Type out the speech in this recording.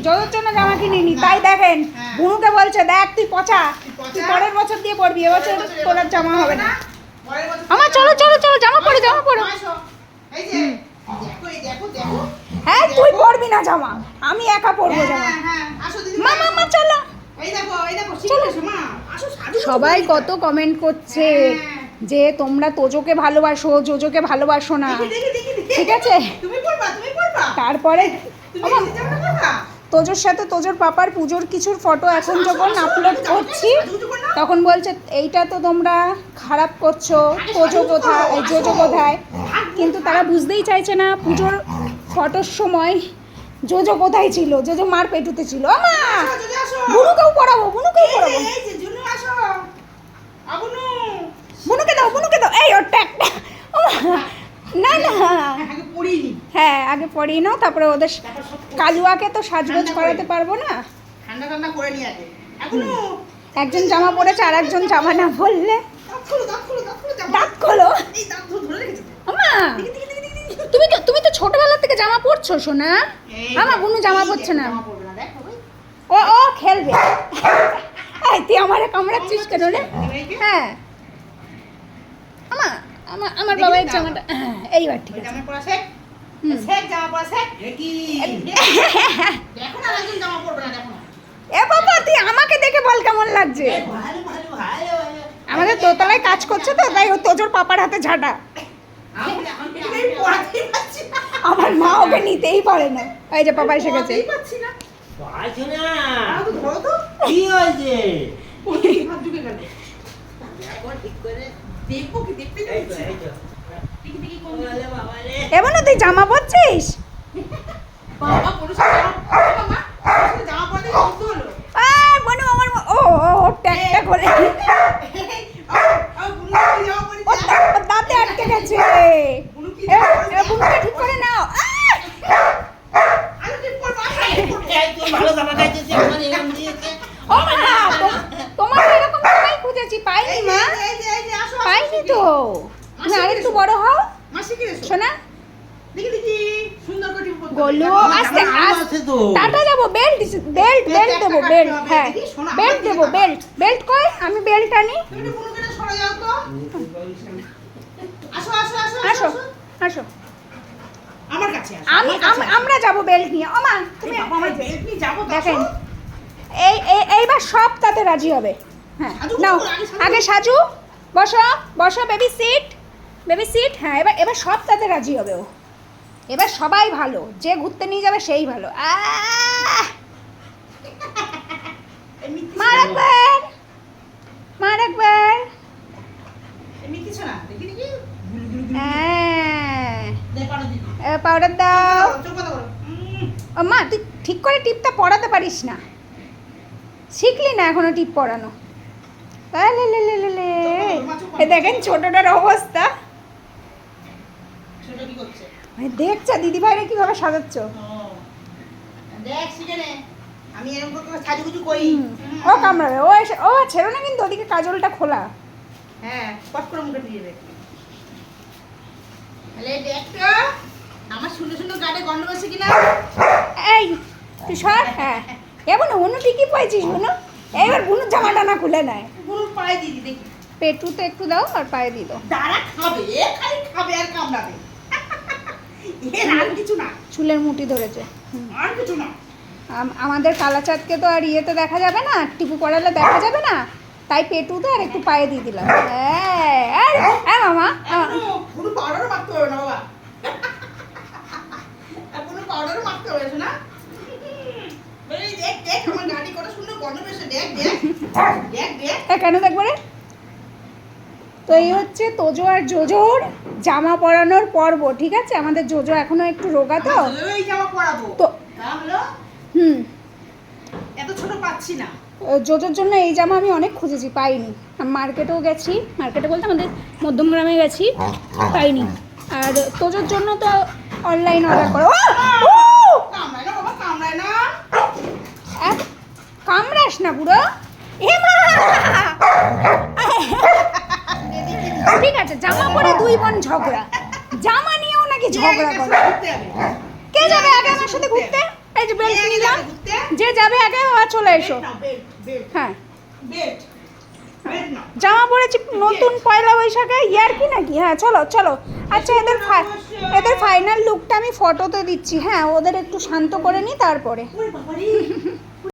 জোজোর জন্য জামা কিনিনি, তাই দেখেন বুনুকে বলছে দেখ তুই পচা, তুই পরের বছর দিয়ে পড়বি, এবছর তোর আর জামা হবে না। আমার চলো চলো চলো জামা পরো জামা পরো। হ্যাঁ তুই পরবি না জামা, আমি একা পরবো জামা। মা মা মা চলো। সবাই কত কমেন্ট করছে যে তোমরা তোজোকে ভালোবাসো, জোজোকে ভালোবাসো না, ঠিক আছে? তারপরে তোজোর সাথে তোজোর পাপার পুজোর কিছুর ফটো এখন যখন আপলোড করছি তখন বলছে এইটা তো তোমরা খারাপ করছো, তোজো কোথায়, জোজো কোথায়, কিন্তু তারা বুঝতেই চাইছে না পুজোর ফটোর সময় জোজো কোথায় ছিল, জোজো মার পেটুতে ছিল। আমা বুনুকেও পড়াবো, বুনুকেও পড়াবো, বুনুকে দাও, বুনুকে দাও। এই ওর ট্যাগটা না না, হ্যাঁ আগে পড়িয়ে নাও, তারপরে ওদের কালুয়াকে তো সাজগোজ করাতে পারবো না। একজন জামা পরেছে আর একজন জামা না বললে দাঁত খোলো। আমা তুমি তো ছোটবেলা থেকে জামা পরছো সোনা, আমা বুনু জামা পরছে না, ও ও খেলবে। তুই আমারে কামড়াচ্ছিস কেন রে? হ্যাঁ আমা আমার বাবার জামাটা এইবার ঠিক আছে। এ বাবা তুই আমাকে দেখে বল কেমন লাগছে। আমাদের দোতলায় কাজ করছে তো, তাই ও তোজোর পাপার হাতে ঝাঁটা। আমার মা ওকে নিতেই পারে না। এই যে পাপা এসে গেছে। এমন তুই জামা পরছিস? দাঁতে আটকে গেছে, ঠিক করে নাও। তোমার এরকম জামাই খুঁজেছি, পাইনি মা, পাইনি তো। তুমি আরেকটু বড় হও শোনা। গোলু আস্তে আস্তে টাটা যাবো, বেল্ট বেল্ট বেল্ট দেবো, বেল্ট, হ্যাঁ বেল্ট দেবো, বেল্ট বেল্ট কই, আমি বেল্ট আনি। আসো আসো আমরা যাবো বেল্ট নিয়ে। ওমা তুমি দেখেন এইবার সব তাতে রাজি হবে। হ্যাঁ নাও আগে সাজু, বসো বসো, বেবি সিট, বেবি সিট। হ্যাঁ এবার সব তাতে রাজি হবে ও, এবার সবাই ভালো, যে ঘুরতে নিয়ে যাবে সেই ভালো। মার একবার, মার একবার। পাউডার দাও। মা তুই ঠিক করে টিপটা পড়াতে পারিস না, শিখলি না এখনো টিপ পড়ানো। দেখেন ছোটটার অবস্থা, দেখছো দিদি ভাইরা কিভাবে সাজাচ্ছ। ও কামড়াবে, ও ছেড়ো না কিন্তু, ওদিকে কাজলটা খোলা। হ্যাঁ পট করে মুখে দিয়ে দেখ। আমার সুন্দর সুন্দর গাড়ি গন্ধ বসে কিনা। এই তুই সর। হ্যাঁ এমন বুনু ঠিকই পাইছিস বুনু। এইবার বুনুর জামাটা না খুলে নেয়, বুনুর পায়ে দিদি দেখি, পেটুতে একটু দাও আর পায়ে দিয়ে দাও। দাঁড়া খাবে, খালি খাবে আর কামড়াবে, এর আর কিছু না। চুলের মুঠি ধরেছে, আর কিছু না। আমাদের কালাচাঁদকে তো আর ইয়েতে দেখা যাবে না, টিপু পড়ালে দেখা যাবে না, তাই পেটুতে আর একটু পায়ে দিয়ে দিলাম। হ্যাঁ মামা পুরো পাউডারও মাখতে হবে না বাবা, পুরো পাউডারও মাখতে হবে না। দেখ দেখ আমার গাড়ি কত সুন্দর গন্ধ বেশে, দেখ দেখ দেখ দেখ। কেন দেখবো রে? তো এই হচ্ছে তোজো আর জোজোর জামা পরানোর পর্ব, ঠিক আছে? আমাদের জোজো এখনো একটু রোগা তো, এই জামা পরাবো তো হলো। এত ছোট পাচ্ছি না। জোজোর জন্য এই জামা আমি অনেক খুঁজেছি, পাইনি। মার্কেটেও গেছি, মার্কেটে বলতে আমাদের মধ্যমগ্রামে গেছি, পাইনি। আর তোজোর জন্য তো অনলাইন অর্ডার করো। কামড়াস না পুরো। ঠিক আছে জামা পরে দুই বোন ঝগড়া, জামা নিয়েও নাকি ঝগড়া করে। কে যাবে আগে আমার সাথে ঘুরতে? এই যে বেল্ট নিলাম, যে যাবে আগে আবার চলে এসো। হ্যাঁ জামা পরেছি নতুন পয়লা বৈশাখে, ইয়ার কি নাকি? হ্যাঁ চলো চলো। আচ্ছা এদের ফাইনাল লুকটা আমি ফটোতে দিচ্ছি, হ্যাঁ ওদের একটু শান্ত করে নিই তারপরে।